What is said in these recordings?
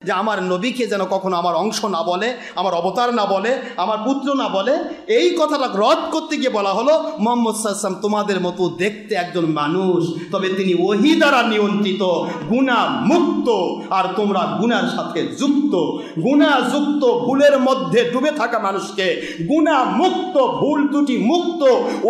যে আমার নবীকে যেন কখনো আমার অংশ না বলে, আমার অবতার না বলে, আমার পুত্র না বলে। এই কথাটা রদ করতে গিয়ে বলা হলো মুহাম্মদ সাল্লাল্লাহু আলাইহি ওয়াসাল্লাম তোমাদের মতো দেখতে একজন মানুষ, তবে তিনি ওহী দ্বারা নিয়ন্ত্রিত, গুনাহ মুক্ত, আর তোমরা গুনার সাথে যুক্ত। গুনাহ যুক্ত ভুলের মধ্যে ডুবে থাকা মানুষকে গুনাহ মুক্ত, ভুল ত্রুটি মুক্ত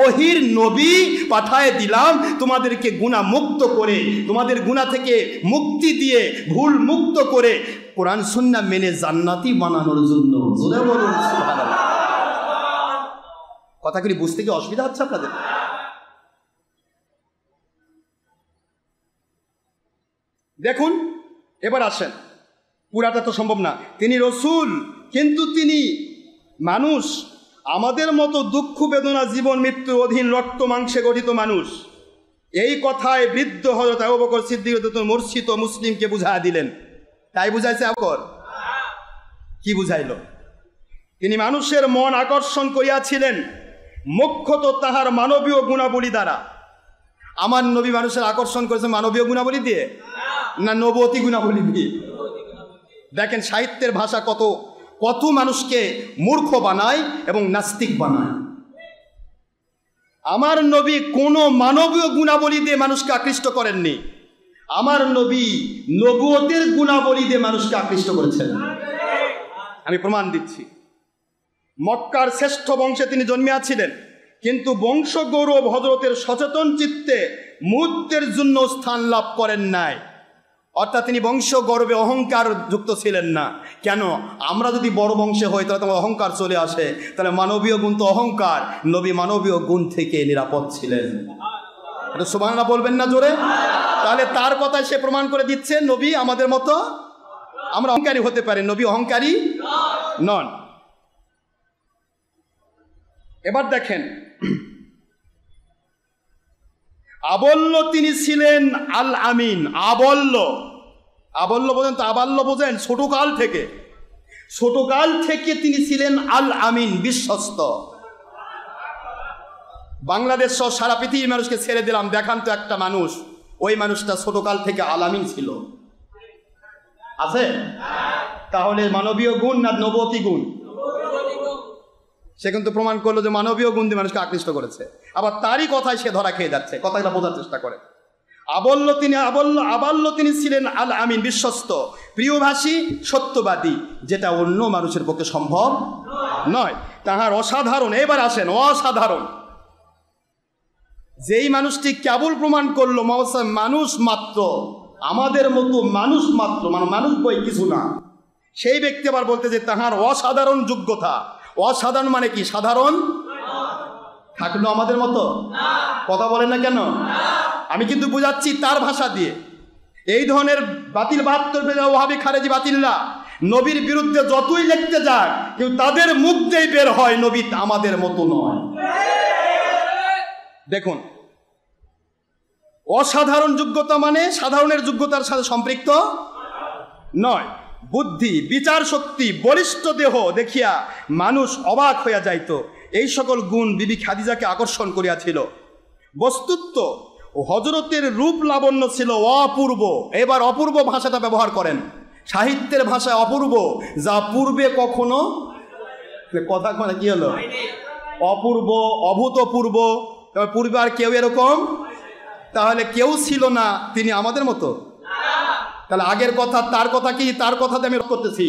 ওহীর নবী পাঠায় দিলাম তোমাদেরকে গুনাহ মুক্ত করে, তোমাদের গুনাহ থেকে মুক্তি দিয়ে, ভুল মুক্ত করে কোরআন সুন্নাহ মেনে জান্নাতি বানানোর জন্য। জোরে বলুন সুবহানাল্লাহ। কথাগুলি বুঝতে কি অসুবিধা হচ্ছে আপনাদের? দেখুন, এবার আসেন, পুরাটা তো সম্ভব না। তিনি রসূল, কিন্তু তিনি মানুষ, আমাদের মতো দুঃখ বেদনা জীবন মৃত্যুর অধীন রক্ত মাংসে গঠিত মানুষ। এই কথায় বৃদ্ধ হযরত আবু বকর সিদ্দিক রাদিয়াল্লাহু মূর্ছিত মুসলিমকে বুঝাইয়া দিলেন। তাই বুঝাইছে আবু বকর? কি বুঝাইল? তিনি মানুষের মন আকর্ষণ করিয়াছিলেন মুখ্যত তাহার মানবীয় গুণাবলী দ্বারা। আমার নবী মানুষের আকর্ষণ করেছে মানবীয় গুণাবলী দিয়ে না নবতী গুণাবলী দিয়ে? দেখেন সাহিত্যের ভাষা কত কত মানুষকে মূর্খ বানায় এবং নাস্তিক বানায়। আমার নবী কোনো মানবীয় গুণাবলী দিয়ে মানুষকে আকৃষ্ট করেননি, আমার নবী নবুয়তের গুণাবলী দিয়ে মানুষকে আকৃষ্ট করেছেন। আমি প্রমাণ দিচ্ছি। মক্কার শ্রেষ্ঠ বংশে তিনি জন্মিয়াছিলেন, কিন্তু বংশ গৌরব হযরতের সচেতন চিত্তে মুহূর্তের জন্য স্থান লাভ করেন নাই। অর্থাৎ তিনি বংশ গৌরবে অহংকার যুক্ত ছিলেন না। কেন? আমরা যদি বড় বংশে হই তাহলে তোমার অহংকার চলে আসে, তাহলে মানবীয় গুণ তো অহংকার। নবী মানবীয় গুণ থেকে নিরাপদ ছিলেন। এটা সুবহানাল্লাহ বলবেন না জোরে? তাহলে তার কথায় সে প্রমাণ করে দিচ্ছে নবী আমাদের মতো, আমরা অহংকারী হতে পারি, নবী অহংকারী নন। এবার দেখেন, আবল্য তিনি ছিলেন আল আমিন। আবল্য, আবল্য বোঝেন তো? আবাল্য বোঝেন? ছোটকাল থেকে, ছোটকাল থেকে তিনি ছিলেন আল আমিন, বিশ্বস্ত। বাংলাদেশ সহ সারা পৃথিবীর মানুষকে ছেড়ে দিলাম, দেখান তো একটা মানুষ ওই মানুষটা ছোটকাল থেকে আল আমিন ছিল। আছে? তাহলে মানবীয় গুণ না নবতী গুণ? সে কিন্তু প্রমাণ করলো যে মানবীয় গুণ দিয়ে মানুষকে আকৃষ্ট করেছে। আবার তারই কথায় সে ধরা খেয়ে যাচ্ছে। কথাটা বোঝার চেষ্টা করে। আবাল্য তিনি ছিলেন আল আমিন, বিশ্বস্ত, প্রিয়ভাষী, সত্যবাদী, যেটা অন্য মানুষের পক্ষে সম্ভব নয়। তাহার অসাধারণ, এবার আসেন অসাধারণ, যেই মানুষটি কেবল প্রমাণ করলো মানুষ মাত্র, আমাদের মতো মানুষ মাত্র, মানে মানুষ বই কিছু না, সেই ব্যক্তি আবার বলতে যে তাহার অসাধারণ যোগ্যতা। অসাধারণ মানে কি? সাধারণ থাকলো আমাদের মতো? কথা বলেন না কেন? আমি কিন্তু বুঝাচ্ছি তার ভাষা দিয়ে। এই ধরনের বাতিল বাহাত্তর ওয়াহাবি খারেজি বাতিলরা নবীর বিরুদ্ধে যতই লিখতে যায়, কিন্তু তাদের মুখ দিয়ে বের হয় নবী আমাদের মতো নয়। দেখুন, অসাধারণ যোগ্যতা মানে সাধারণের যোগ্যতার সাথে সম্পৃক্ত নয়। বুদ্ধি, বিচার শক্তি, বলিষ্ঠ দেহ দেখিয়া মানুষ অবাক হইয়া যাইত। এই সকল গুণ বিবি খাদিজাকে আকর্ষণ করিয়াছিল। বস্তুত্ব ও হযরতের রূপ লাবণ্য ছিল অপূর্ব। এবার অপূর্ব ভাষাটা ব্যবহার করেন, সাহিত্যের ভাষায় অপূর্ব, যা পূর্বে কখনো, কথা মানে কি হলো? অপূর্ব, অভূতপূর্ব। পূর্বে আর কেউ এরকম, তাহলে কেউ ছিল না তিনি আমাদের মতো। তাহলে আগের কথা তার কথা কি? তার কথাতে আমি করতেছি।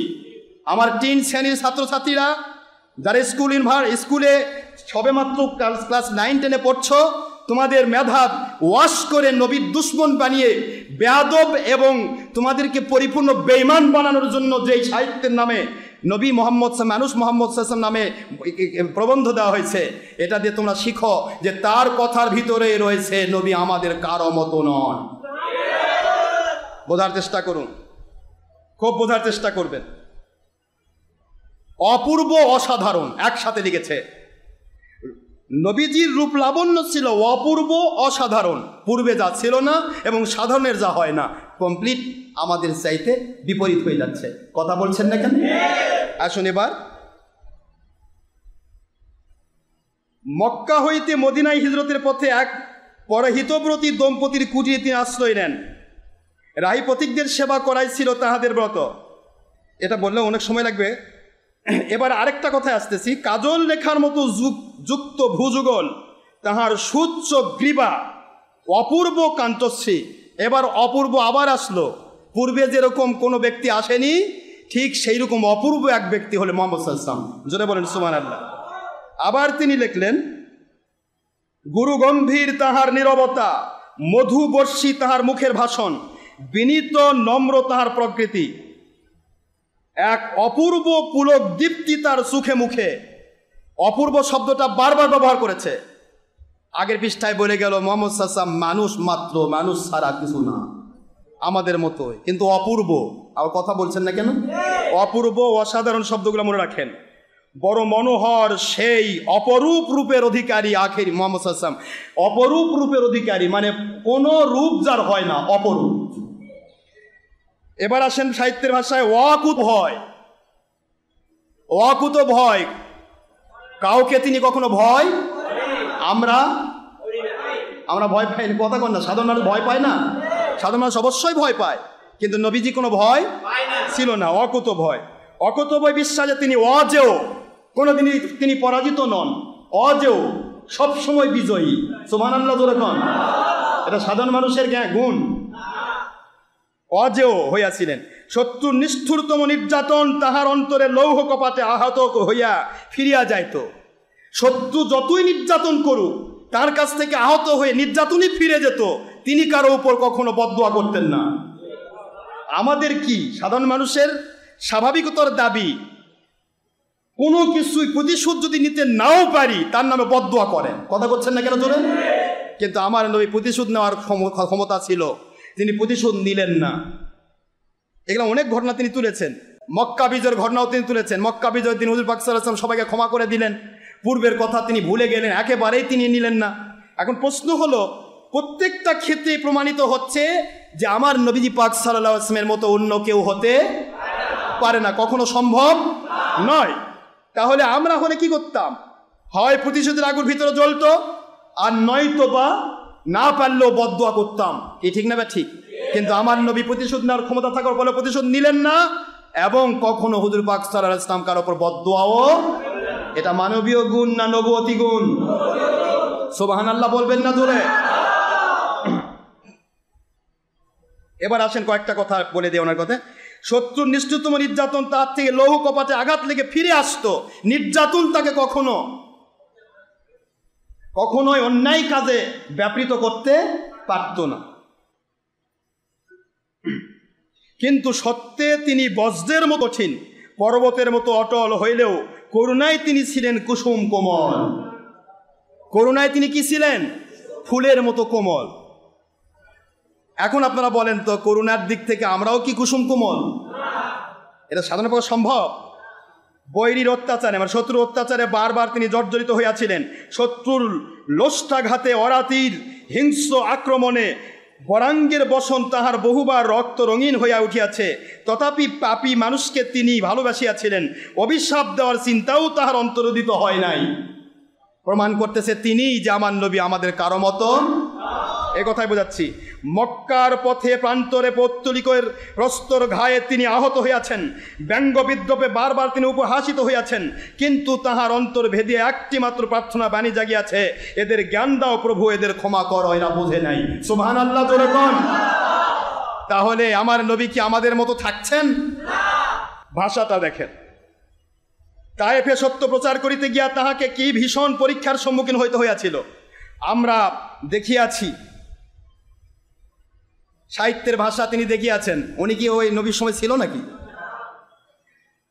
আমার 3 শ্রেণীর ছাত্রছাত্রীরা যারা স্কুলে সবেমাত্র ক্লাস 9-10-এ পড়ছো, তোমাদের মেধা ওয়াশ করে নবীর দুশ্মন বানিয়ে বেয়াদব এবং তোমাদেরকে পরিপূর্ণ বেঈমান বানানোর জন্য যেই সাহিত্যের নামে নবী মোহাম্মদ মানুষ মোহাম্মদ সাল্লাল্লাহু আলাইহি নামে প্রবন্ধ দেওয়া হয়েছে, এটা দিয়ে তোমরা শিখো যে তার কথার ভিতরে রয়েছে নবী আমাদের কারো মতো নন। বোঝার চেষ্টা করুন, খুব বোঝার চেষ্টা করবেন। অপূর্ব, অসাধারণ একসাথে লিখেছে। নবীজির রূপ লাবণ্য ছিল অপূর্ব, অসাধারণ, পূর্বে যা ছিল না এবং সাধারণের যা হয় না, কমপ্লিট আমাদের চাইতে বিপরীত হয়ে যাচ্ছে। কথা বলছেন না কেন? আসুন এবার মক্কা হইতে মদিনায় হিজরতের পথে এক পরহিতব্রতী দম্পতির কুটিরে তিনি আশ্রয় নেন। রাহি পথিকদের সেবা করাই ছিল তাহাদের ব্রত। এটা বললে অনেক সময় লাগবে। এবার আরেকটা কথায় আসতেছি। কাজল লেখার মতো যুক্ত ভুযুগল, তাহার সুচ্চ গ্রীবা, অপূর্ব কান্তশ্রী। এবার অপূর্ব আবার আসলো। পূর্বে যেরকম কোনো ব্যক্তি আসেনি, ঠিক সেই রকম অপূর্ব এক ব্যক্তি হলে মুহাম্মদ সাল্লাল্লাহু আলাইহি ওয়াসাল্লাম। জোরে বলেন সুবহানাল্লাহ। আবার তিনি লিখলেন, গুরু গম্ভীর তাহার নীরবতা, মধুবর্ষী তাহার মুখের ভাষণ, বিনীত নম্র তাহার প্রকৃতি, এক অপূর্ব পুলক দীপ্তি তার সুখে মুখে। অপূর্ব শব্দটা বারবার ব্যবহার করেছে। আগের পৃষ্ঠায় বলে গেল মুহাম্মদ সাল্লাল্লাহু আলাইহি ওয়াসাল্লাম মানুষ মাত্র, মানুষ ছাড়া কিছু না, আমাদের মতোই, কিন্তু অপূর্ব। আর কথা বলছেন না কেন? অপূর্ব, অসাধারণ শব্দগুলো মনে রাখেন। বড় মনোহর সেই অপরূপ রূপের অধিকারী আখেরি মুহাম্মদ সাল্লাল্লাহু আলাইহি ওয়াসাল্লাম। অপরূপ রূপের অধিকারী মানে কোনো রূপ যার হয় না, অপরূপ। এবার আসেন সাহিত্যের ভাষায়, অকুত ভয়। অকুত ভয়, কাউকে তিনি কখনো ভয়, আমরা ভয় পাই না। কথা কন না, সাধারণ মানুষ ভয় পায় না? সাধারণ মানুষ অবশ্যই ভয় পায়, কিন্তু নবীজি কোনো ভয় ছিল না। অকুত ভয়, অকুত ভয় বিশ্বাসে তিনি অজেয়, কোনোদিনই তিনি পরাজিত নন। অজেয়, সবসময় বিজয়ী। সুবহানাল্লাহ জোরে কন। এটা সাধারণ মানুষের গুণ। অজেয় হইয়াছিলেন। শত্রুর নিষ্ঠুরতম নির্যাতন তাহার অন্তরে লৌহ কপাটে আহত হইয়া ফিরিয়া যাইত। শত্রু যতই নির্যাতন করুক, তার কাছ থেকে আহত হয়ে নির্যাতনই ফিরে যেত। তিনি কারো উপর কখনো বদদুয়া করতেন না। আমাদের কি সাধারণ মানুষের স্বাভাবিকতার দাবি, কোনো কিছুই প্রতিশোধ যদি নিতে নাও পারি, তার নামে বদদুয়া করেন। কথা বলছেন না কেন জোরে? কিন্তু আমার নবী প্রতিশোধ নেওয়ার ক্ষমতা ছিল, তিনি প্রতিশোধ নিলেন না। এগুলো অনেক ঘটনা তিনি তুলেছেন। মক্কা বিজয়ের ঘটনাও তিনি তুলেছেন। মক্কা বিজয়ের দিন হুজুর পাক সাল্লাল্লাহু আলাইহি ওয়াসাল্লাম সবাইকে ক্ষমা করে দিলেন। পূর্বের কথা তিনি ভুলে গেলেন, একেবারেই তিনি নিলেন না। এখন প্রশ্ন হলো, প্রত্যেকটা ক্ষেত্রে প্রমাণিত হচ্ছে যে আমার নবীজি পাক সাল্লাল্লাহু আলাইহি ওয়াসাল্লামের মতো অন্য কেউ হতে পারে না, কখনো সম্ভব নয়। তাহলে আমরা হলে কি করতাম? হয় প্রতিশোধের আগুর ভিতরে জ্বলতো, আর নয়তো বা না পারলেও বদদুয়া করতাম। কি ঠিক না বা ঠিক? কিন্তু আমার নবী প্রতিশোধ নেওয়ার ক্ষমতা থাকার ফলে প্রতিশোধ নিলেন না, এবং কখনো হুজুর পাক সাল্লাল্লাহু আলাইহি ওয়াসাল্লাম কারোর উপর বদদুয়াও। এটা মানবীয় গুণ না নবুয়তি গুণ? সুবহানাল্লাহ বলবেন না জোরে? এবার আসেন কয়েকটা কথা বলে দিয়ে ওনার কথা। শত্রুর নিষ্ঠুরতম নির্যাতন তার থেকে লৌহ কপাটে আঘাত লেগে ফিরে আসতো। নির্যাতন তাকে কখনোই অন্যায় কাজে ব্যাপৃত করতে পারত না। কিন্তু সত্যে তিনি বজ্রের মতো কঠিন, পর্বতের মতো অটল হইলেও করুণায় তিনি ছিলেন কুসুম কোমল। করুণায় তিনি কি ছিলেন? ফুলের মতো কোমল। এখন আপনারা বলেন তো, করুণার দিক থেকে আমরাও কি কুসুম কোমল? এটা সাধারণভাবে সম্ভব? বৈরীর অত্যাচারে, মানে শত্রুর অত্যাচারে বারবার তিনি জর্জরিত হইয়াছিলেন। শত্রুর লোষ্টাঘাতে, অরাতির হিংস্র আক্রমণে বরাঙ্গের বসন তাহার বহুবার রক্ত রঙিন হইয়া উঠিয়াছে। তথাপি পাপী মানুষকে তিনি ভালোবাসিয়াছিলেন। অভিশাপ দেওয়ার চিন্তাও তাহার অন্তরোদিত হয় নাই। প্রমাণ করতেছে তিনিই যে আমার নবী, আমাদের কারো মতো। এ কথাই বোঝাচ্ছি। মক্কার পথে প্রান্তরে পৌত্তলিকের প্রস্তর ঘায়ে তিনি আহত হইয়াছেন। ব্যঙ্গ বিদ্রোপে বারবার তিনি উপহাসিত হইয়াছেন, কিন্তু তাহার অন্তর ভেদিয়ে একটি মাত্র প্রার্থনা বাণী জাগিয়াছে, এদের জ্ঞান দাও প্রভু, এদের ক্ষমা করো, এরা বোঝে নাই। সুবহানাল্লাহ জোরে কোন। তাহলে আমার নবী কি আমাদের মতো থাকছেন? ভাষাটা দেখেন। তায়েফে সত্য প্রচার করিতে গিয়া তাহাকে কি ভীষণ পরীক্ষার সম্মুখীন হইতে হইয়াছিল আমরা দেখিয়াছি। সাহিত্যের ভাষা তিনি দেখিয়াছেন। উনি কি ওই নবীর সময় ছিল নাকি?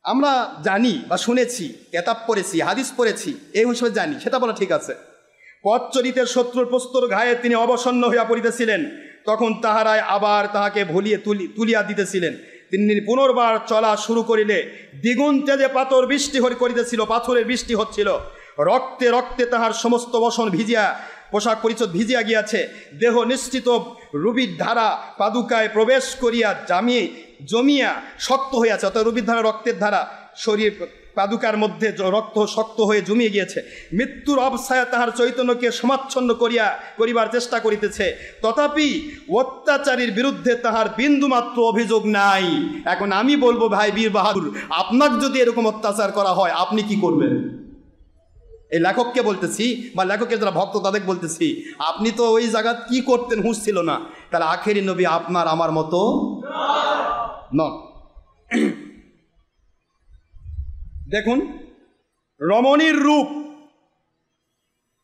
আমরা জানি বা শুনেছি, কেতাব পড়েছি, হাদিস পড়েছি, এই হিসেবে জানি, সেটা বলা ঠিক আছে। পথচরিতের শত্রুর প্রস্তর ঘায়ে তিনি অবসন্ন হইয়া পড়িতেছিলেন, তখন তাহারাই আবার তাহাকে ভুলিয়ে তুলিয়া দিতেছিলেন। তিনি পুনর্বার চলা শুরু করিলে দ্বিগুণ তেজে পাথর বৃষ্টি করিতেছিল, পাথরের বৃষ্টি হচ্ছিল। রক্তে রক্তে তাহার সমস্ত বসন ভিজিয়া, পোশাক পরিচ্ছদ ভিজিয়া গিয়াছে। দেহ নিশ্চিত রুবির ধারা পাদুকায় প্রবেশ করিয়া জমিয়া শক্ত হইয়াছে। অর্থাৎ রুবির ধারা রক্তের ধারা শরীর পাদুকার মধ্যে রক্ত শক্ত হয়ে জমিয়ে গিয়েছে। মৃত্যুর অবস্থায় তাহার চৈতন্যকে সমাচ্ছন্ন করিবার চেষ্টা করিতেছে, তথাপি অত্যাচারীর বিরুদ্ধে তাহার বিন্দুমাত্র অভিযোগ নাই। এখন আমি বলবো, ভাই বীর বাহাদুর, আপনার যদি এরকম অত্যাচার করা হয় আপনি কি করবেন? এই লেখককে বলতেছি, বা লেখকের যারা ভক্ত তাদের বলতেছি, আপনি তো ওই জায়গা কি করতেন হুঁশ ছিল না। তাহলে আখেরি নবী আপনার আমার মতো নন। দেখুন, রমণীর রূপ,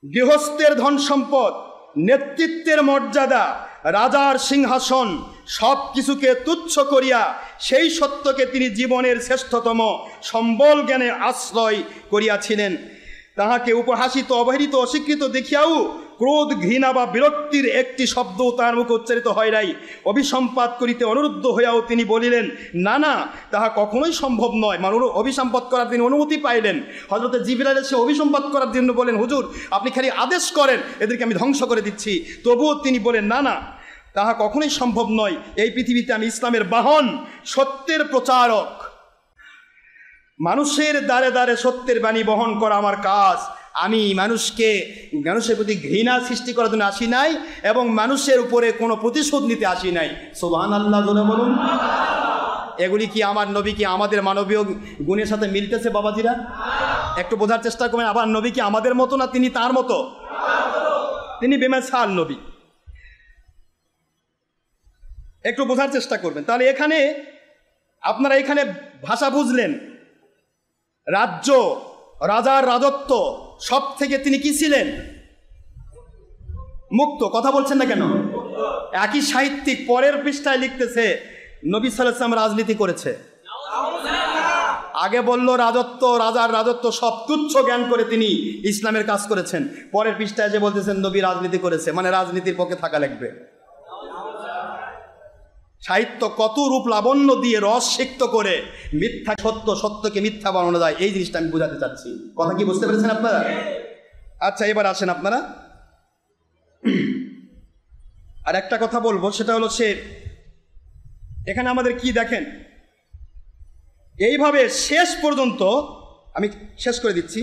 গৃহস্থের ধন সম্পদ, নেতৃত্বের মর্যাদা, রাজার সিংহাসন সব কিছুকে তুচ্ছ করিয়া সেই সত্যকে তিনি জীবনের শ্রেষ্ঠতম সম্বল জ্ঞানে আশ্রয় করিয়াছিলেন। তাহাকে উপহাসিত, অবহেলিত, অস্বীকৃত দেখিয়াও ক্রোধ, ঘৃণা বা বিরক্তির একটি শব্দ তার মুখে উচ্চারিত হয় নাই। অভিসম্পাত করিতে অনুরুদ্ধ হইয়াও তিনি বলিলেন, না না, তাহা কখনোই সম্ভব নয়। অভিসম্পাত করার তিনি অনুমতি পাইলেন। হযরতে জিবরাইল এসে অভিসম্পাত করার জন্য বলেন, হুজুর আপনি খালি আদেশ করেন, এদেরকে আমি ধ্বংস করে দিচ্ছি। তবুও তিনি বলেন, না না, তাহা কখনোই সম্ভব নয়। এই পৃথিবীতে আমি ইসলামের বাহন, সত্যের প্রচারক। মানুষের দ্বারে দ্বারে সত্যের বাণী বহন করা আমার কাজ। আমি মানুষের প্রতি ঘৃণা সৃষ্টি করার জন্য আসি নাই, এবং মানুষের উপরে কোনো প্রতিশোধ নিতে আসি নাই। সুবহানাল্লাহ জোরে বলুন। এগুলি কি আমার নবী কি আমাদের মানবীয় গুণের সাথে মিলতেছে বাবাজিরা? একটু বোঝার চেষ্টা করবেন। আবার নবী কি আমাদের মতো না তিনি তার মতো? তিনি বেমিসাল নবী। একটু বোঝার চেষ্টা করবেন। তাহলে আপনারা এখানে ভাষা বুঝলেন। রাজ্য, রাজার রাজত্ব সব থেকে তিনি কি ছিলেন? মুক্ত। কথা বলছেন না কেন? একই সাহিত্যিক পরের পৃষ্ঠায় লিখতেছে, নবী সাল্লাল্লাহু আলাইহি ওয়াসাল্লাম রাজনীতি করেছে। আগে বলল রাজত্ব, রাজার রাজত্ব সব তুচ্ছ জ্ঞান করে তিনি ইসলামের কাজ করেছেন। পরের পৃষ্ঠায় যে বলতেছেন নবী রাজনীতি করেছে, মানে রাজনীতির পক্ষে থাকা লাগবে। সাহিত্য কত রূপ লাবণ্য দিয়ে রস সিক্ত করে মিথ্যা সত্য, সত্যকে মিথ্যা বানানো যায়, এই জিনিসটা আমি বোঝাতে চাচ্ছি। কথা কি বুঝতে পেরেছেন আপনারা? আচ্ছা, এবার আসেন আপনারা। আর একটা কথা বলবো, সেটা হলো এখানে আমাদের কি দেখেন, এইভাবে শেষ পর্যন্ত আমি শেষ করে দিচ্ছি।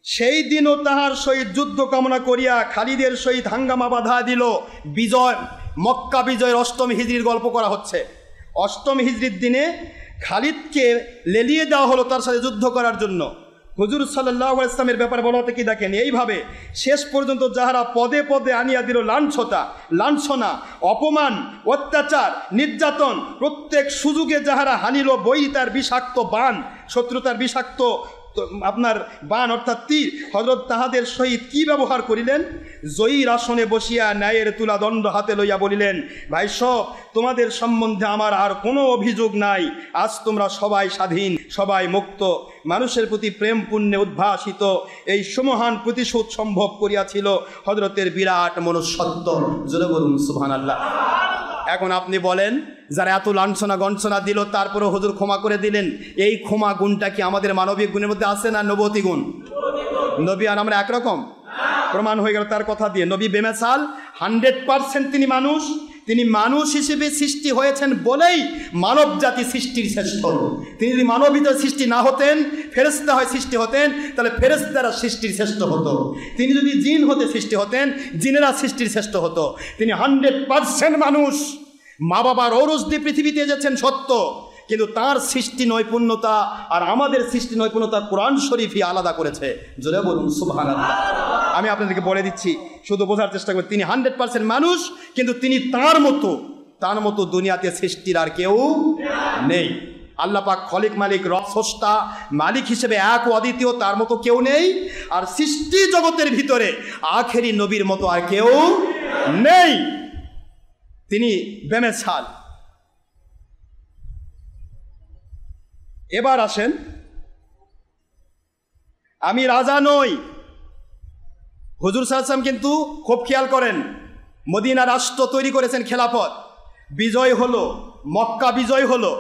সেই দিনও তাহার সহিত যুদ্ধ কামনা করিয়া খালিদের সহিত হাঙ্গামা বাধা দিল। বিজয়, মক্কা বিজয়ের ৮ম হিজরির গল্প করা হচ্ছে। ৮ম হিজরির দিনে খালিদকে লেলিয়ে দেওয়া হলো তার সাথে যুদ্ধ করার জন্য। হুজুর সাল্লাল্লাহু আলাইহি ওয়াসাল্লামের ব্যাপারে বলা হতে কি দেখেন, এইভাবে শেষ পর্যন্ত যাহারা পদে পদে আনিয়া দিল লাঞ্ছনা, অপমান, অত্যাচার, নির্যাতন, প্রত্যেক সুযোগে যাহারা হানিল বৈরিতার বিষাক্ত বাণ, শত্রুতার বিষাক্ত আপনার বাণ অর্থাৎ তীর, হযরত তাহাদের সহিত কি ব্যবহার করিলেন? জয়ীর আসনে বসিয়া ন্যায়ের তুলা দণ্ড হাতে লইয়া বলিলেন, ভাই সব, তোমাদের সম্বন্ধে আমার আর কোনো অভিযোগ নাই। আজ তোমরা সবাই স্বাধীন, সবাই মুক্ত। মানুষের প্রতি প্রেম পুণ্যে উদ্ভাসিত এই সুমহান প্রতিশোধ সম্ভব করিয়াছিল হযরতের বিরাট মনুষ্যত্ব। জোরে বলুন সুবহানাল্লাহ। এখন আপনি বলেন, যারা এত লাঞ্ছনা গঞ্ছনা দিল তারপরে হুজুর ক্ষমা করে দিলেন, এই ক্ষমা গুণটা কি আমাদের মানবিক গুণের মধ্যে আছে না নবতী গুণ? নবী আর আমরা একরকম? প্রমাণ হয়ে গেল তার কথা দিয়ে। নবী বেমেসাল, 100% তিনি মানুষ। তিনি মানুষ হিসেবে সৃষ্টি হয়েছেন বলেই মানব জাতি সৃষ্টির শ্রেষ্ঠ। তিনি যদি মানবিত সৃষ্টি না হতেন, ফেরেশতা হয় সৃষ্টি হতেন, তাহলে ফেরেশতারা সৃষ্টির শ্রেষ্ঠ হতো। তিনি যদি জিন হতে সৃষ্টি হতেন, জিনেরা সৃষ্টির শ্রেষ্ঠ হতো। তিনি 100% মানুষ। মা বাবার ঔরস দিয়ে পৃথিবীতে এসেছেন সত্য, কিন্তু তার সৃষ্টি নৈপুণ্যতা আর আমাদের সৃষ্টি নৈপুণ্যতা কোরআন শরীফই আলাদা করেছে। জোরে বলুন সুবহানাল্লাহ। আমি আপনাদেরকে বলে দিচ্ছি, শুধু বোঝার চেষ্টা করি। তিনি 100% মানুষ, কিন্তু তিনি তার মতো দুনিয়াতে সৃষ্টির আর কেউ নেই। আল্লাহ পাক খলিক, মালিক, রব, স্রষ্টা, মালিক হিসেবে এক ও অদ্বিতীয়, তার মতো কেউ নেই। আর সৃষ্টি জগতের ভিতরে আখেরি নবীর মতো আর কেউ নেই। তিনি বেমেসাল। এবার আসেন, আমি রাজা নই। হুজুর সাল্লাল্লাহু আলাইহি ওয়াসাল্লাম কিন্তু খুব খেয়াল করেন, মদিনা রাষ্ট্র তৈরি করেছেন, খেলাফত বিজয় হলো, মক্কা বিজয় হলো।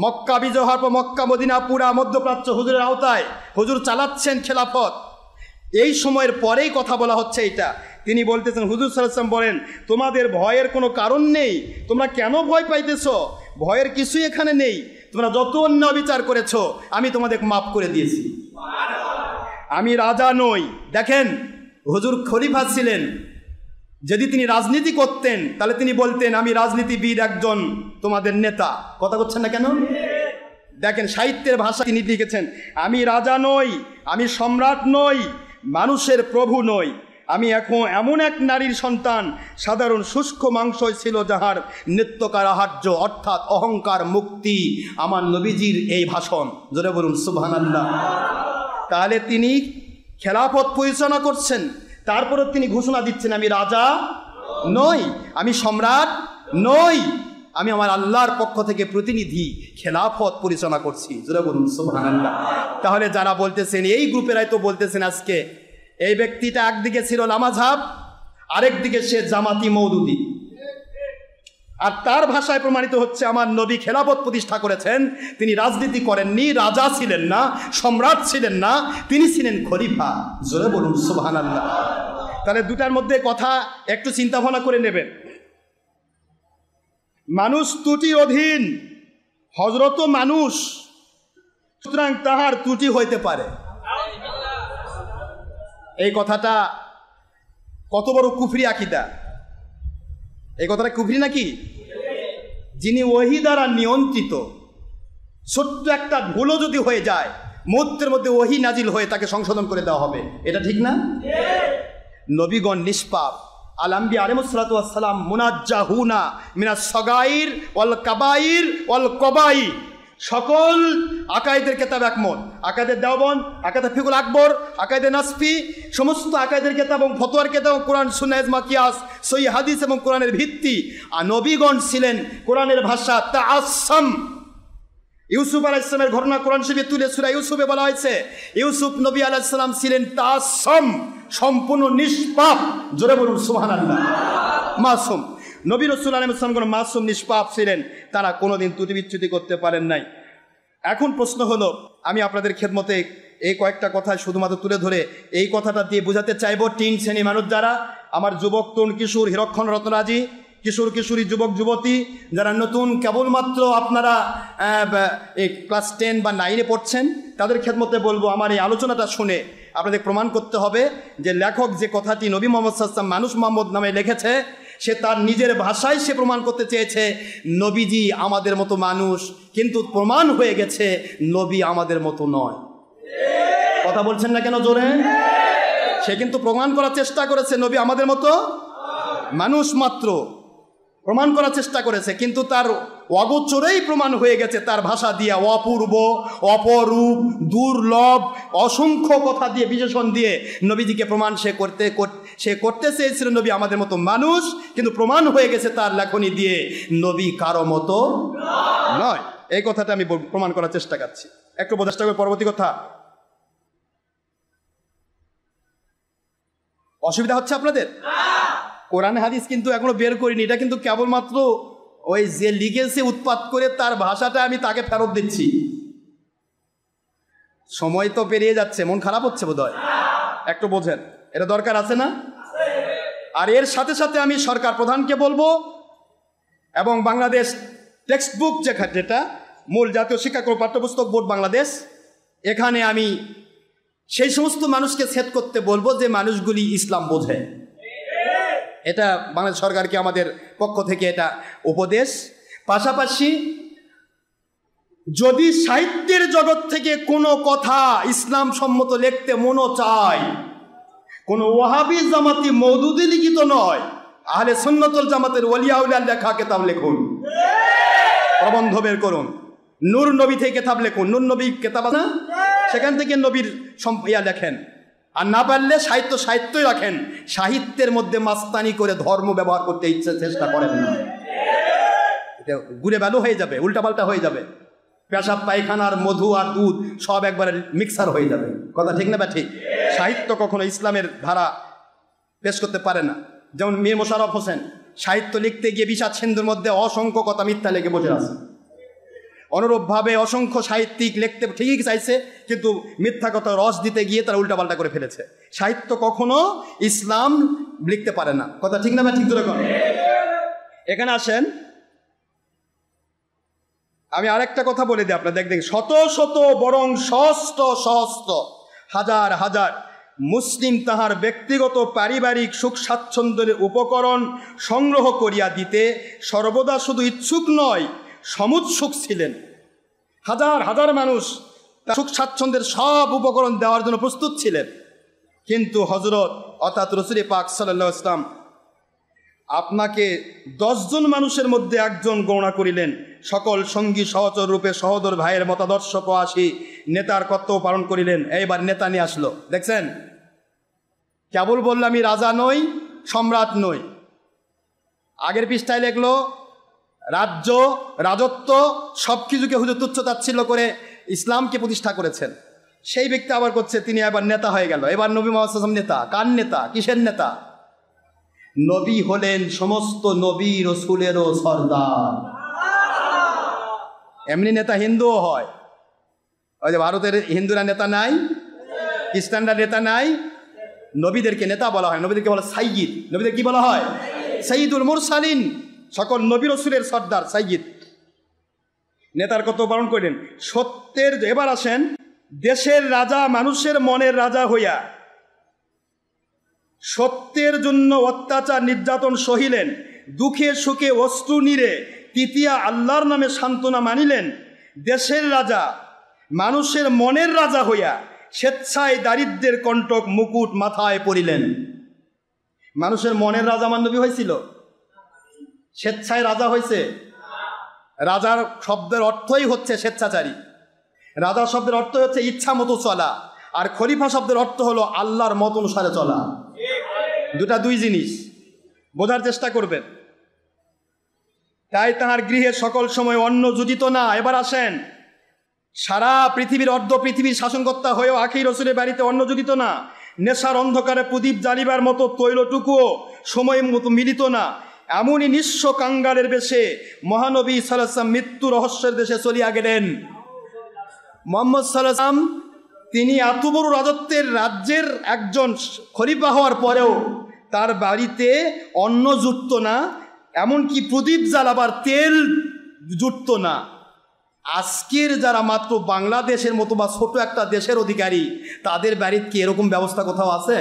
মক্কা বিজয় হওয়ার পর মক্কা, মদিনা, পুরা মধ্যপ্রাচ্য হুজুরের আওতায়। হুজুর চালাচ্ছেন খেলাফত। এই সময়ের পরেই কথা বলা হচ্ছে এটা। তিনি বলতেছেন, হুজুর সাল্লাল্লাহু আলাইহি ওয়াসাল্লাম বলেন, তোমাদের ভয়ের কোনো কারণ নেই। তোমরা কেন ভয় পাইতেছ? ভয়ের কিছুই এখানে নেই। তোমরা যত অন্যায় বিচার করেছো আমি তোমাদের মাফ করে দিয়েছি। আমি রাজা নই। দেখেন, হুজুর খলিফা ছিলেন, যদি তিনি রাজনীতি করতেন তাহলে তিনি বলতেন আমি রাজনীতিবিদ, একজন তোমাদের নেতা। কথা বলছেন না কেন? দেখেন সাহিত্যের ভাষা তিনি লিখেছেন, আমি রাজা নই, আমি সম্রাট নই, মানুষের প্রভু নই, আমি এখন এমন এক নারীর সন্তান, সাধারণ শুষ্ক মাংসই ছিল যাহার নিত্যকার আহার্য, অর্থাৎ অহংকার মুক্তি। আমার নবীজির এই ভাষণ, জোরে বলুন সুবহানাল্লাহ। তাহলে তিনি খেলাফত পরিচালনা করছেন, তারপরে তিনি ঘোষণা দিচ্ছেন আমি রাজা নই, আমি সম্রাট নই, আমি আমার আল্লাহর পক্ষ থেকে প্রতিনিধি, খেলাফত পরিচালনা করছি। জোরে বলুন সুবহানাল্লাহ। তাহলে যারা বলতেছেন, এই গ্রুপেরাই তো বলতেছেন আজকে এই ব্যক্তিটা একদিকে ছিল লামাঝাব, আরেকদিকে সে জামাতি মৌদুদি, আর তার ভাষায় প্রমাণিত হচ্ছে আমার নবী খেলাফত প্রতিষ্ঠা করেছেন, তিনি রাজনীতি করেননি, রাজা ছিলেন না, সম্রাট ছিলেন না, তিনি ছিলেন খলিফা। জোরে বলুন সুবহানাল্লাহ। তাহলে দুটার মধ্যে কথা একটু চিন্তা ভাবনা করে নেবেন। মানুষ ত্রুটির অধীন, হযরত মানুষ, সুতরাং তাহার ত্রুটি হইতে পারে। এই কথাটা কত বড় কুফরি আকীদা! এই কথাটা কুফরি নাকি? যিনি ওহী দ্বারা নিয়ন্ত্রিত, ছোট্ট একটা ভুলও যদি হয়ে যায় মুহূর্তের মধ্যে ওহী নাজিল হয়ে তাকে সংশোধন করে দেওয়া হবে, এটা ঠিক না? নবীগণ নিষ্পাপ, আল আম্বিয়া আলাইহিস সালাতু ওয়াস সালাম মুনাজ্জাহুনা মিনাস সগাইর ওয়াল কাবাইর ওয়াল কবাই। সকল আকায়েদের কিতাব একমত, আকায়েদের দেওবন্দ, আকায়েদে ফিকুল আকবর, আকায়েদে নাসফি, সমস্ত আকায়েদের কিতাব এবং ফতোয়ার কিতাব, কোরআন সুন্নাহ ইজমা কিয়াস সহিহ হাদিস এবং কোরআনের ভিত্তি। আর নবীগণ ছিলেন কোরআনের ভাষা তাআসসাম। ইউসুফ আলাইহিস সালামের ঘটনা কোরআন শরীফে তুলে সূরা ইউসুফে বলা হয়েছে, ইউসুফ নবী আলাইহিস সালাম ছিলেন তাআসসাম, সম্পূর্ণ নিষ্পাপ। জোরে বলুন সুবহানাল্লাহ। মাসুম। নবী রাসূল আলাইহিস সালাম কোন মাসুম নিষ্পাপ ছিলেন, তারা কোনোদিন ত্রুটি বিচ্যুতি করতে পারেন নাই। এখন প্রশ্ন হলো, আমি আপনাদের খেদমতে এই কয়েকটা কথা শুধুমাত্র তুলে ধরে এই কথাটা দিয়ে বোঝাতে চাইব, তিন শ্রেণী মানুষ যারা, আমার যুবক তরুণ কিশোর হিরক্ষণ রত্নরাজি, কিশোর কিশোরী, যুবক যুবতী যারা নতুন কেবলমাত্র আপনারা এই ক্লাস 10 বা 9-এ পড়ছেন, তাদের খেদমতে বলবো, আমার এই আলোচনাটা শুনে আপনাদের প্রমাণ করতে হবে যে লেখক যে কথাটি নবী মুহাম্মদ সাল্লাল্লাহু আলাইহি ওয়াসাল্লাম মানুষ মুহাম্মদ নামে লিখেছে, সে তার নিজের ভাষায় সে প্রমাণ করতে চেয়েছে নবীজি আমাদের মতো মানুষ, কিন্তু প্রমাণ হয়ে গেছে নবী আমাদের মতো নয়। কথা বলছেন না কেন জোরে? সে কিন্তু প্রমাণ করার চেষ্টা করেছে নবী আমাদের মতো মানুষ মাত্র, প্রমাণ করার চেষ্টা করেছে, কিন্তু তার অগোচরেই প্রমাণ হয়ে গেছে তার ভাষা দিয়ে, অপূর্ব, অপরূপ, দুর্লভ, অসংখ্য কথা দিয়ে, বিশেষণ দিয়ে নবীজিকে প্রমাণ সে করতে চেয়েছিল নবী আমাদের মতো মানুষ, কিন্তু প্রমাণ হয়ে গেছে তার লেখনী দিয়ে নবী কারো মতো নয়। এই কথাটা আমি প্রমাণ করার চেষ্টা করছি। একটু বোঝার চেষ্টা করি। পরবর্তী কথা, অসুবিধা হচ্ছে আপনাদের? কোরআন হাদিস কিন্তু এখনো বের করিনি, এটা কিন্তু কেবলমাত্র ওই যে লিখেছে উৎপাত করে তার ভাষাটা আমি তাকে ফেরত দিচ্ছি। সময় তো পেরিয়ে যাচ্ছে, মন খারাপ হচ্ছে বোধহয়, একটু বোঝেন, এটা দরকার আছে না? আর এর সাথে সাথে আমি সরকার প্রধানকে বলবো, এবং বাংলাদেশ টেক্সট বুক যেটা মূল জাতীয় শিক্ষাক্রম পাঠ্যপুস্তক বোর্ড বাংলাদেশ, এখানে আমি সেই সমস্ত মানুষকে সেট করতে বলবো যে মানুষগুলি ইসলাম বোঝে। এটা বাংলাদেশ সরকারকে আমাদের পক্ষ থেকে এটা উপদেশ। পাশাপাশি যদি সাহিত্যের জগৎ থেকে কোনো কথা ইসলাম সম্মত লিখতে মনও চায়, কোনো ওয়াহাবি জামাতি মওদুদি লিখিত নয়, আহলে সুন্নাতুল জামাতের ওলিয়া উলিয়ার লেখা কিতাব লিখুন, প্রবন্ধ বের করুন, নূর নবী থেকে কিতাব লিখুন, নূর নবী কিতাব না, সেখান থেকে নবীর লেখেন। আর না পারলে সাহিত্যই রাখেন, সাহিত্যের মধ্যে মাস্তানি করে ধর্ম ব্যবহার করতে চেষ্টা করেন না, এটা ঘুরে বেলো হয়ে যাবে, উল্টাপাল্টা হয়ে যাবে, পেশাব পায়খানার মধু আর দুধ সব একবারে মিক্সার হয়ে যাবে। কথা ঠিক না? বা ঠিক? সাহিত্য কখনো ইসলামের ধারা পেশ করতে পারে না। যেমন মীর মোশাররফ হোসেন সাহিত্য লিখতে গিয়ে বিষাদ সিন্ধুর মধ্যে অসংখ্য কথা মিথ্যা লেগে বসে আছে। অনুরূপভাবে অসংখ্য সাহিত্যিক লিখতে ঠিকই চাইছে, কিন্তু মিথ্যা কথা রস দিতে গিয়ে তারা উল্টাপাল্টা করে ফেলেছে। সাহিত্য কখনো ইসলাম লিখতে পারে না। কথা ঠিক না? বা ঠিক? ধরে এখানে আসেন, আমি আরেকটা কথা বলে দিই আপনার, দেখেন, শত শত বরং সহস্র সহস্র হাজার হাজার মুসলিম তাহার ব্যক্তিগত পারিবারিক সুখ স্বাচ্ছন্দ্যের উপকরণ সংগ্রহ করিয়া দিতে সর্বদা শুধু ইচ্ছুক নয়, সমুৎসুক ছিলেন। হাজার হাজার মানুষ তার সুখ স্বাচ্ছন্দ্যের সব উপকরণ দেওয়ার জন্য প্রস্তুত ছিলেন। কিন্তু হজরত অর্থাৎ রসুল পাক সাল্লাল্লাহু আলাইহি ওয়াসাল্লাম আপনাকে 10 জন মানুষের মধ্যে একজন গণনা করিলেন। সকল সঙ্গী সহচর রূপে সহোদর ভাইয়ের মতাদর্শ প্রয়াসী নেতার কর্তব্য পালন করিলেন। এইবার নেতা নিয়ে আসলো, দেখছেন, কেবল বললো আমি রাজা নই, সম্রাট নই। আগের পৃষ্ঠায় লেখলো রাজ্য, রাজত্ব সব কিছুকে হুজুর তুচ্ছ তাচ্ছিল্য করে ইসলামকে প্রতিষ্ঠা করেছেন। সেই ব্যক্তি আবার করছে, তিনি এবার নেতা হয়ে গেল। এবার নবী মুহাম্মদ সাল্লাল্লাহু আলাইহি ওয়াসাল্লাম নেতা। কার নেতা? কিসের নেতা? নবী হলেন সমস্ত নবী রসুলেরও সর্দার। এমনি নেতা হিন্দুও হয়। ওই যে ভারতের হিন্দুরা নেতা নাই, খ্রিস্টানরা নেতা নাই, নবীদেরকে নেতা বলা হয়। নবীদেরকে বলা সাইয়্যিদ। নবীদের কি বলা হয়? সাইয়্যিদুল মুরসালিন, সকল নবী রসুলের সর্দার সাইয়্যিদ। নেতার কর্তব্য পালন করেন সত্যের। এবার আসেন, দেশের রাজা মানুষের মনের রাজা হইয়া সত্যের জন্য অত্যাচার নির্যাতন সহিলেন, দুঃখে সুখে অশ্রু নীরে তৃতীয়া আল্লাহর নামে সান্ত্বনা মানিলেন। দেশের রাজা মানুষের মনের রাজা হইয়া স্বেচ্ছায় দারিদ্রের কণ্টক মুকুট মাথায় পরিলেন। মানুষের মনের রাজা আমার নবী হয়েছিল? স্বেচ্ছায় রাজা হয়েছে? রাজার শব্দের অর্থই হচ্ছে স্বেচ্ছাচারী। রাজা শব্দের অর্থ হচ্ছে ইচ্ছা মতো চলা, আর খলিফা শব্দের অর্থ হলো আল্লাহর মত অনুসারে চলা। দুই জিনিস বোঝার চেষ্টা করবেন। তাই তাহার গৃহে সকল সময় অন্ন জুটিত না। এবার আসেন, সারা পৃথিবীর অর্ধ পৃথিবীর শাসনকর্তা হয়েও আখি রসুলের বাড়িতে অন্ন জুটিত না। নেশার অন্ধকারে প্রদীপ জ্বালিবার মতো তৈলটুকুও সময় মতো মিলিত না। এমনই নিঃস্ব কাঙ্গালের বেশে মহানবী সাল্লাল্লাহু আলাইহি ওয়াসাল্লাম মৃত্যু রহস্যের দেশে চলিয়া গেলেন। মুহাম্মদ সাল্লাল্লাহু আলাইহি ওয়াসাল্লাম তিনি এত বড় রাজত্বের রাজ্যের একজন খলিফা হওয়ার পরেও তার বাড়িতে অন্ন জুটত না, এমনকি প্রদীপ জ্বালাবার তেল জুটত না। আজকের যারা মাত্র বাংলাদেশের মতো বা ছোট একটা দেশের অধিকারী, তাদের বাড়িতে কি এরকম ব্যবস্থা কোথাও আছে?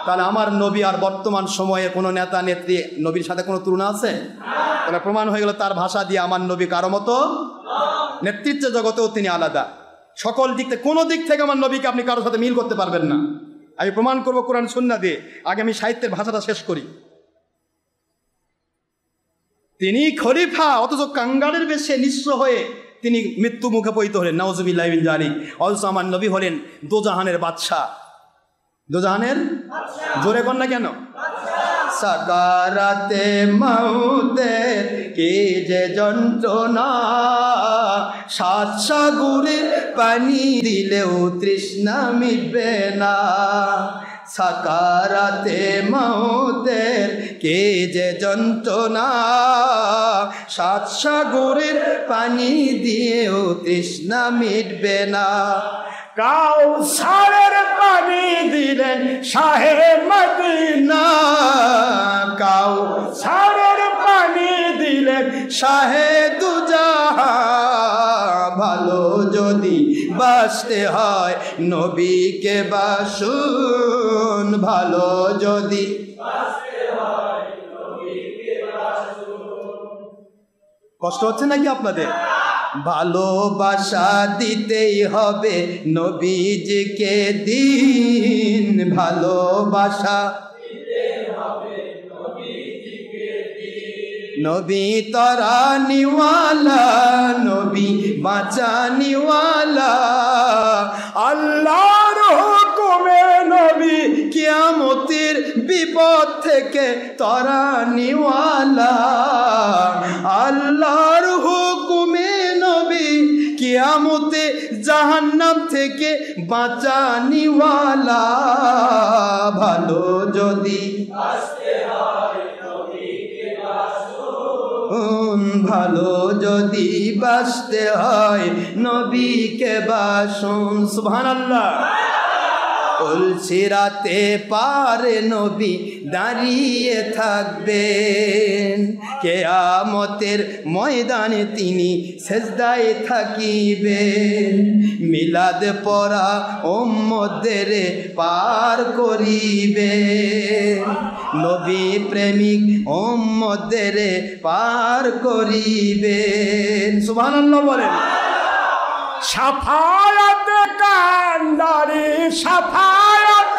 তাহলে আমার নবী আর বর্তমান সময়ে কোনো নেতা নেত্রী নবীর সাথে কোনো তুলনা আছে? তাহলে প্রমাণ হয়ে গেল তার ভাষা দিয়ে আমার নবী কারো মতো। নেতৃত্ব জগতেও তিনি আলাদা। সকল দিক থেকে, কোনো দিক থেকে আমার নবীকে আপনি কারোর সাথে মিল করতে পারবেন না। আমি প্রমাণ করব কোরআন সুন্নাহ দিয়ে। আগে আমি সাহিত্যের ভাষাটা শেষ করি। তিনি খলিফা, অথচ কাঙ্গালের বেশে নিঃস্ব হয়ে তিনি মৃত্যু মুখে পতিত হলেন। নাউজুবিল্লাহি মিন যালিক। অথচ আমার নবী হলেন দোজাহানের বাদশাহ। দোজাহানের জোরে কর না কেন? সাকারাতে মাউতে কি যে যন্ত্রণা, সাত সাগরে পানি দিলেও তৃষ্ণা মিটবে না। সাকারাতে মাউতের কে যে যন্ত্রণা, সাত সাগরের পানি দিয়েও তৃষ্ণা মিটবে না। কাউসারের পানি দিলেন শাহে মদিনা, কাউসারের পানি দিলেন শাহে দুজাহান। ভালো যদি বাসতে হয় নবীকে বাসুন, ভালো যদি কষ্ট হচ্ছে নাকি আপনাদের? ভালোবাসা দিতেই হবে নবীজিকে দিন, ভালোবাসা নবী তরানিওয়ালা, নবী বাঁচানিওয়ালা। আল্লাহর হুকুমে নবী কিয়ামতের বিপদ থেকে তরানিওয়ালা। আল্লাহর হুকুমে নবী কিয়ামতে জাহান্নাম থেকে বাঁচানিওয়ালা। ভালো যদি ভালো যদি বাসতে হয় নবীকে বাসুন। সুবহানাল্লাহ। সিরাতে পারে নবী দাঁড়িয়ে থাকবেন, কিয়ামতের ময়দানে তিনি সেজদায় থাকিবেন। মিলাদ পড়া উম্মতদের পার করিবে, নবী প্রেমিক উম্মতদের পার করিবে। সুবহানাল্লাহ বলেন। সাফায়াত কান্দারি সাফায়াত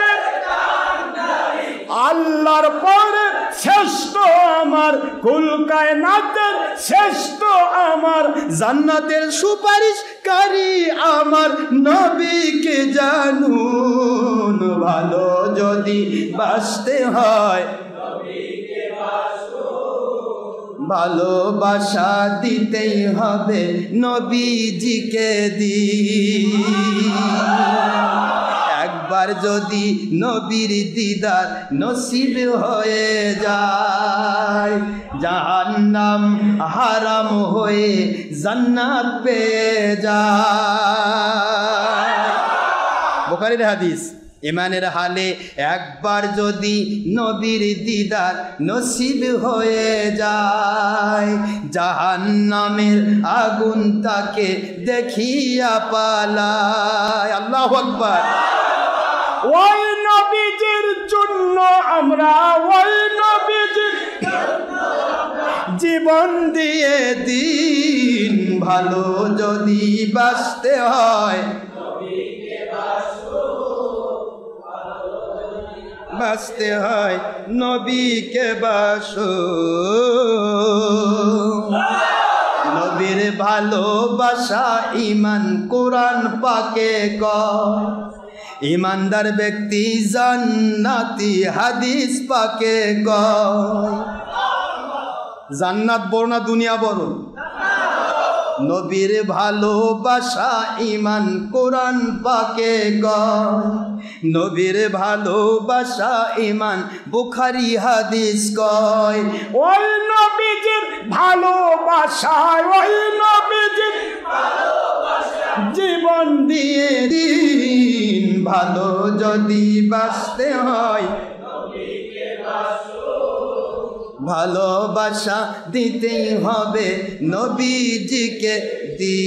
আল্লাহর পরে শ্রেষ্ঠ আমার, কুল কায়নাতের শ্রেষ্ঠ আমার, জান্নাতের সুপারিশকারী আমার নবীকে জানুন। ভালো যদি বাসতে হয় ভালোবাসা দিতেই হবে নবীজিকে দি। একবার যদি নবীর দিদার নসিব হয়ে যায়, জাহান্নাম হারাম হয়ে জান্নাত পেয়ে যায়। বুখারীর হাদিস। ইমানের হালে একবার যদি নবীর দিদার নসিব হয়ে যায়, জাহান্নামের আগুন তাকে দেখিয়া পালায়। আল্লাহু আকবার। ওই নবীজির জন্য আমরা, ওই নবীজির জীবন দিয়ে দিন। ভালো যদি বাঁচতে হয় বাঁচতে হয় নবীকে বাসো। নবীর ভালোবাসা ঈমান কোরআন পাকে কয়, ঈমানদার ব্যক্তি জান্নাতি হাদিস পাকে কয়। জান্নাত বড় না দুনিয়া বড়? নবীর ভালোবাসা ঈমান কোরআন পাকে কয়, নবীর ভালোবাসা ঈমান বুখারী হাদিস কয়। ওই নবীজির ভালোবাসায়, ওই নবীজির জীবন দিয়ে দিন। ভালো যদি বাঁচতে হয় ভালোবাসা দিতেই হবে নবীজিকে দি।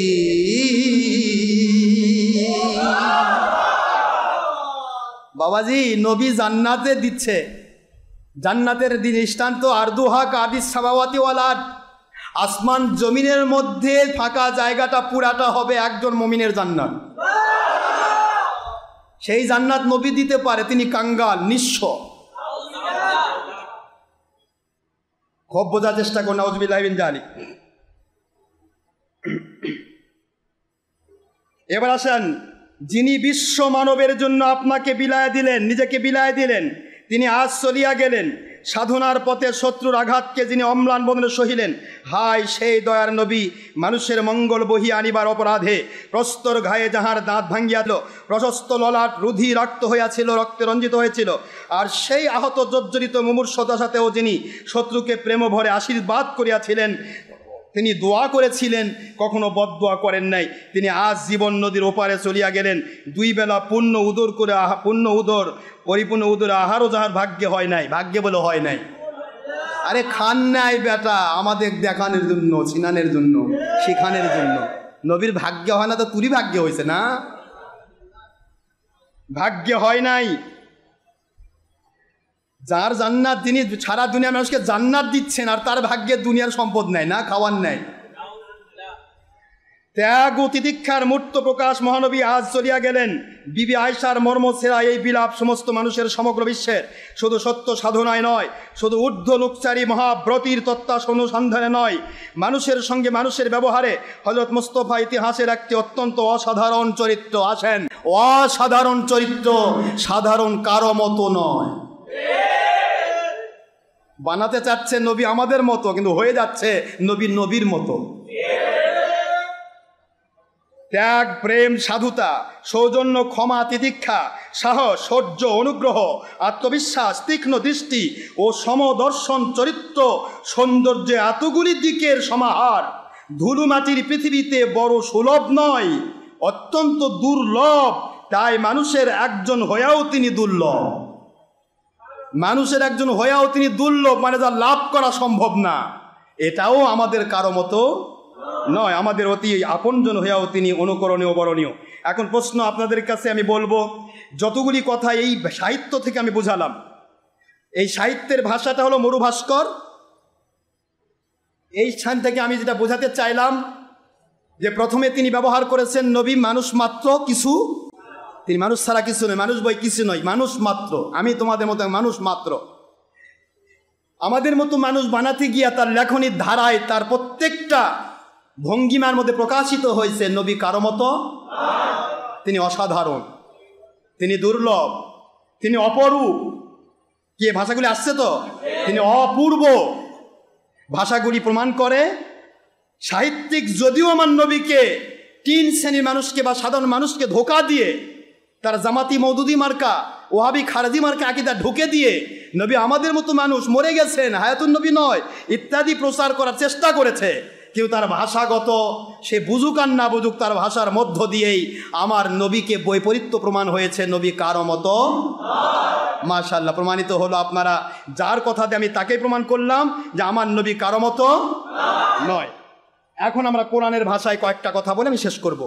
বাবাজি, নবী জান্নাতে দিচ্ছে। জান্নাতের দৃষ্টান্ত আরদুহা কাদিস সামাওয়াতি ওয়াল আরদ। আসমান জমিনের মধ্যে ফাঁকা জায়গাটা পুরাটা হবে একজন মুমিনের জান্নাত। সেই জান্নাত নবী দিতে পারে, তিনি কাঙ্গাল নিঃস্ব। খুব বোঝার চেষ্টা করুন। নাউযুবিল্লাহি মিন যালিক। এবার আসেন, যিনি বিশ্ব মানবের জন্য আপনাকে বিলায় দিলেন, নিজেকে বিলায় দিলেন, তিনি আজ চলিয়া গেলেন। সাধনার পথে শত্রুর আঘাতকে যিনি অম্লান বদনে সহিলেন, হায় সেই দয়ার নবী, মানুষের মঙ্গল বহি আনিবার অপরাধে প্রস্তর ঘায়ে যাহার দাঁত ভাঙ্গিয়াছিল, প্রশস্ত ললাট রুধি রক্ত হইয়াছিল, রক্তে রঞ্জিত হয়েছিল। আর সেই আহত জর্জরিত মুমূর্ষতার সাথেও যিনি শত্রুকে প্রেম ভরে আশীর্বাদ করিয়াছিলেন, তিনি দোয়া করেছিলেন, কখনো বদদোয়া করেন নাই। তিনি আজ জীবন নদীর ওপারে চলিয়া গেলেন। দুই বেলা পূর্ণ উদর করে পরিপূর্ণ উদরে আহারও যাহার ভাগ্যে হয় নাই, ভাগ্যে বলে হয় নাই। আরে খান নাই বেটা, আমাদের দেখানোর জন্য, ছিনানের জন্য, শিখানের জন্য। নবীর ভাগ্যে হয় না তো তুরই ভাগ্যে হয়েছে না? ভাগ্যে হয় নাই। যার জান্নাত, যিনি সারা দুনিয়ার মানুষকে জান্নাত দিচ্ছেন, আর তার ভাগ্যে দুনিয়ার সম্পদ নাই, না খাওয়ার নাই। ত্যাগ ও তিতিক্ষার মূর্ত প্রকাশ মহানবী আজ চলিয়া গেলেন। বিবি আয়েশার মর্ম ছেঁড়া এই বিলাপ সমস্ত মানুষের সমগ্র বিশ্বের শুধু সত্য সাধনায় নয়, শুধু ঊর্ধ্ব লোকচারী মহাব্রতির তত্ত্বানুসন্ধানে নয়, মানুষের সঙ্গে মানুষের ব্যবহারে হযরত মুস্তাফা ইতিহাসের একটি অত্যন্ত অসাধারণ চরিত্র। আসেন, অসাধারণ চরিত্র, সাধারণ কারো মতো নয়। বানাতে চাচ্ছে নবী আমাদের মতো, কিন্তু হয়ে যাচ্ছে নবী নবীর মতো। ত্যাগ, প্রেম, সাধুতা, সৌজন্য, ক্ষমা, তিতিক্ষা, সাহস, শৌর্য, অনুগ্রহ, আত্মবিশ্বাস, তীক্ষ্ণ দৃষ্টি ও সমদর্শন চরিত্র সৌন্দর্যে এতগুলি দিকের সমাহার ধুলোমাটির পৃথিবীতে বড় সুলভ নয়, অত্যন্ত দুর্লভ। তাই মানুষের একজন হয়েও তিনি দুর্লভ। মানুষের একজন হয়েও তিনি দুর্লভ, মানে যা লাভ করা সম্ভব না। এটাও আমাদের কারো মতো নয়, আমাদের অতি আপনজন হইয়াও তিনি অনুকরণীয় বরণীয়। এখন প্রশ্ন আপনাদের কাছে আমি বলবো, যতগুলি কথা এই সাহিত্য থেকে আমি বুঝালাম, এই সাহিত্যের ভাষাটা হলো মরুভাস্কর। এই স্থান থেকে আমি যেটা বোঝাতে চাইলাম যে প্রথমে তিনি ব্যবহার করেছেন নবী মানুষ মাত্র কিছু, তিনি মানুষ ছাড়া কিছু নয়, মানুষ বই কিছু নয়, মানুষ মাত্র। আমি তোমাদের মতো মানুষ মাত্র। আমাদের মতো মানুষ বানাতে গিয়া তার লেখনীর ধারায় তার প্রত্যেকটা ভঙ্গিমার মধ্যে প্রকাশিত হয়েছে নবী কারো মতো। তিনি অসাধারণ, তিনি দুর্লভ, তিনি অপরূপ। কি ভাষাগুলি আসছে তো? তিনি অপূর্ব। ভাষাগুলি প্রমাণ করে সাহিত্যিক যদিও আমার নবীকে 3 শ্রেণীর মানুষকে বা সাধারণ মানুষকে ধোঁকা দিয়ে তার জামাতি মওদুদি মার্কা ওহাবি খারেজি মার্কা আকিদা ঢুকে দিয়ে নবী আমাদের মতো মানুষ মরে গেছেন, হায়াতুন নবী নয় ইত্যাদি প্রচার করার চেষ্টা করেছে, কিন্তু তার ভাষাগত সে বুঝুক আর না বুঝুক তার ভাষার মধ্য দিয়েই আমার নবীকে বৈপরীত্য প্রমাণ হয়েছে, নবী কারো মতো। মাশাআল্লাহ, প্রমাণিত হলো। আপনারা যার কথা দিয়ে আমি তাকেই প্রমাণ করলাম যে আমার নবী কারো মতো নয়। এখন আমরা কোরআনের ভাষায় কয়েকটা কথা বলে আমি শেষ করব।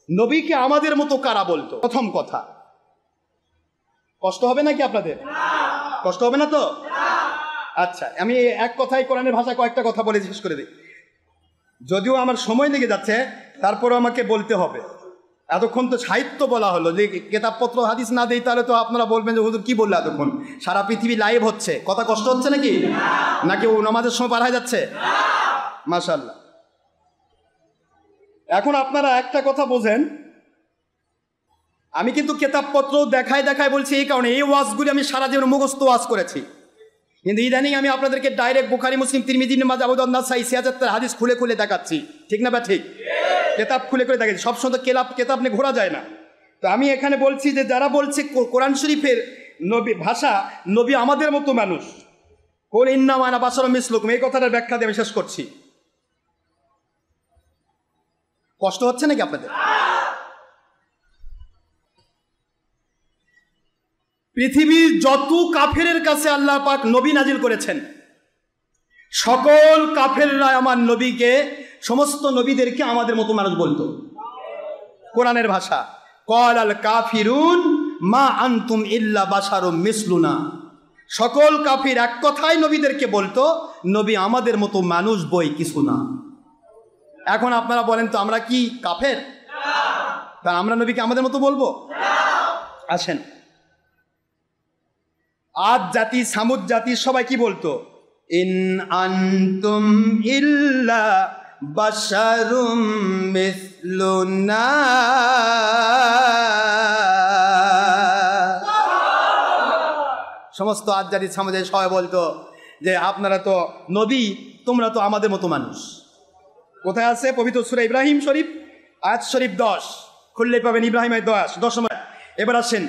নবীকে আমাদের মতো কারা বলতো? প্রথম কথা, কষ্ট হবে নাকি আপনাদের? কষ্ট হবে না তো? আচ্ছা, আমি এক কথায় কোরআনের ভাষায় কয়েকটা কথা বলে শেষ করে দিই। যদিও আমার সময় লেগে যাচ্ছে, তারপরেও আমাকে বলতে হবে। এতক্ষণ তো সাহিত্য বলা হলো, যে কেতাবপত্র হাদিস না দেই তাহলে তো আপনারা বলবেন যে হুজুর কি বললো এতক্ষণ। সারা পৃথিবী লাইভ হচ্ছে, কথা কষ্ট হচ্ছে নাকি? নাকি ও নামাজের সময় পার হয়ে যাচ্ছে? মাশাআল্লাহ। এখন আপনারা একটা কথা বোঝেন, আমি কিন্তু কেতাবপত্র দেখায় দেখায় বলছি এই কারণে, এই ওয়াজগুলি আমি সারা জীবন মুখস্থ ওয়াজ করেছি, কিন্তু ইদানিং আমি আপনাদেরকে ডাইরেক্ট বুখারী মুসলিম তিরমিজি মাযহাব আবু দাউদ নাসাই সিয়াজাতের হাদিস খুলে খুলে দেখাচ্ছি, ঠিক না বা ঠিক? কেতাব খুলে খুলে দেখাচ্ছি, সবসময় তো কেতাব নিয়ে ঘোরা যায় না। তো আমি এখানে বলছি যে যারা বলছে কোরআন শরীফের নবী ভাষা নবী আমাদের মতো মানুষ, কুল ইন্নামা আনা বাশারুম মিসলুকুম, এই কথাটার ব্যাখ্যা দিয়ে আমি শেষ করছি। কষ্ট হচ্ছে নাকি আপনাদের? পৃথিবীর যত কাফেরের কাছে আল্লাহ পাক নবী নাজিল করেছেন, সকল কাফেররা আমার নবীকে, সমস্ত নবীদেরকে আমাদের মতো মানুষ বলতো। কোরআনের ভাষা, ক্বালাল কাফিরুন মা আনতুম ইল্লা বাশারুম মিসলুনা। সকল কাফির এক কথায় নবীদেরকে বলতো, নবী আমাদের মতো মানুষ বই কিছু না। এখন আপনারা বলেন তো আমরা কি কাফের? তা আমরা নবীকে আমাদের মতো বলবো? আসেন, আদ জাতি সামুদ জাতি সবাই কি বলতো? ইন আনতুম ইল্লা বাশারুম মিসলুনা। সমস্ত আদ জাতি সামুদের সবাই বলতো যে আপনারা তো নবী, তোমরা তো আমাদের মতো মানুষ। কোথায় আছে? পবিত্র সূরা ইব্রাহিম শরীফ আয়াত শরীফ 10 খুললেই পাবেন। ইব্রাহিমের 10 নম্বর। এবার আসেন,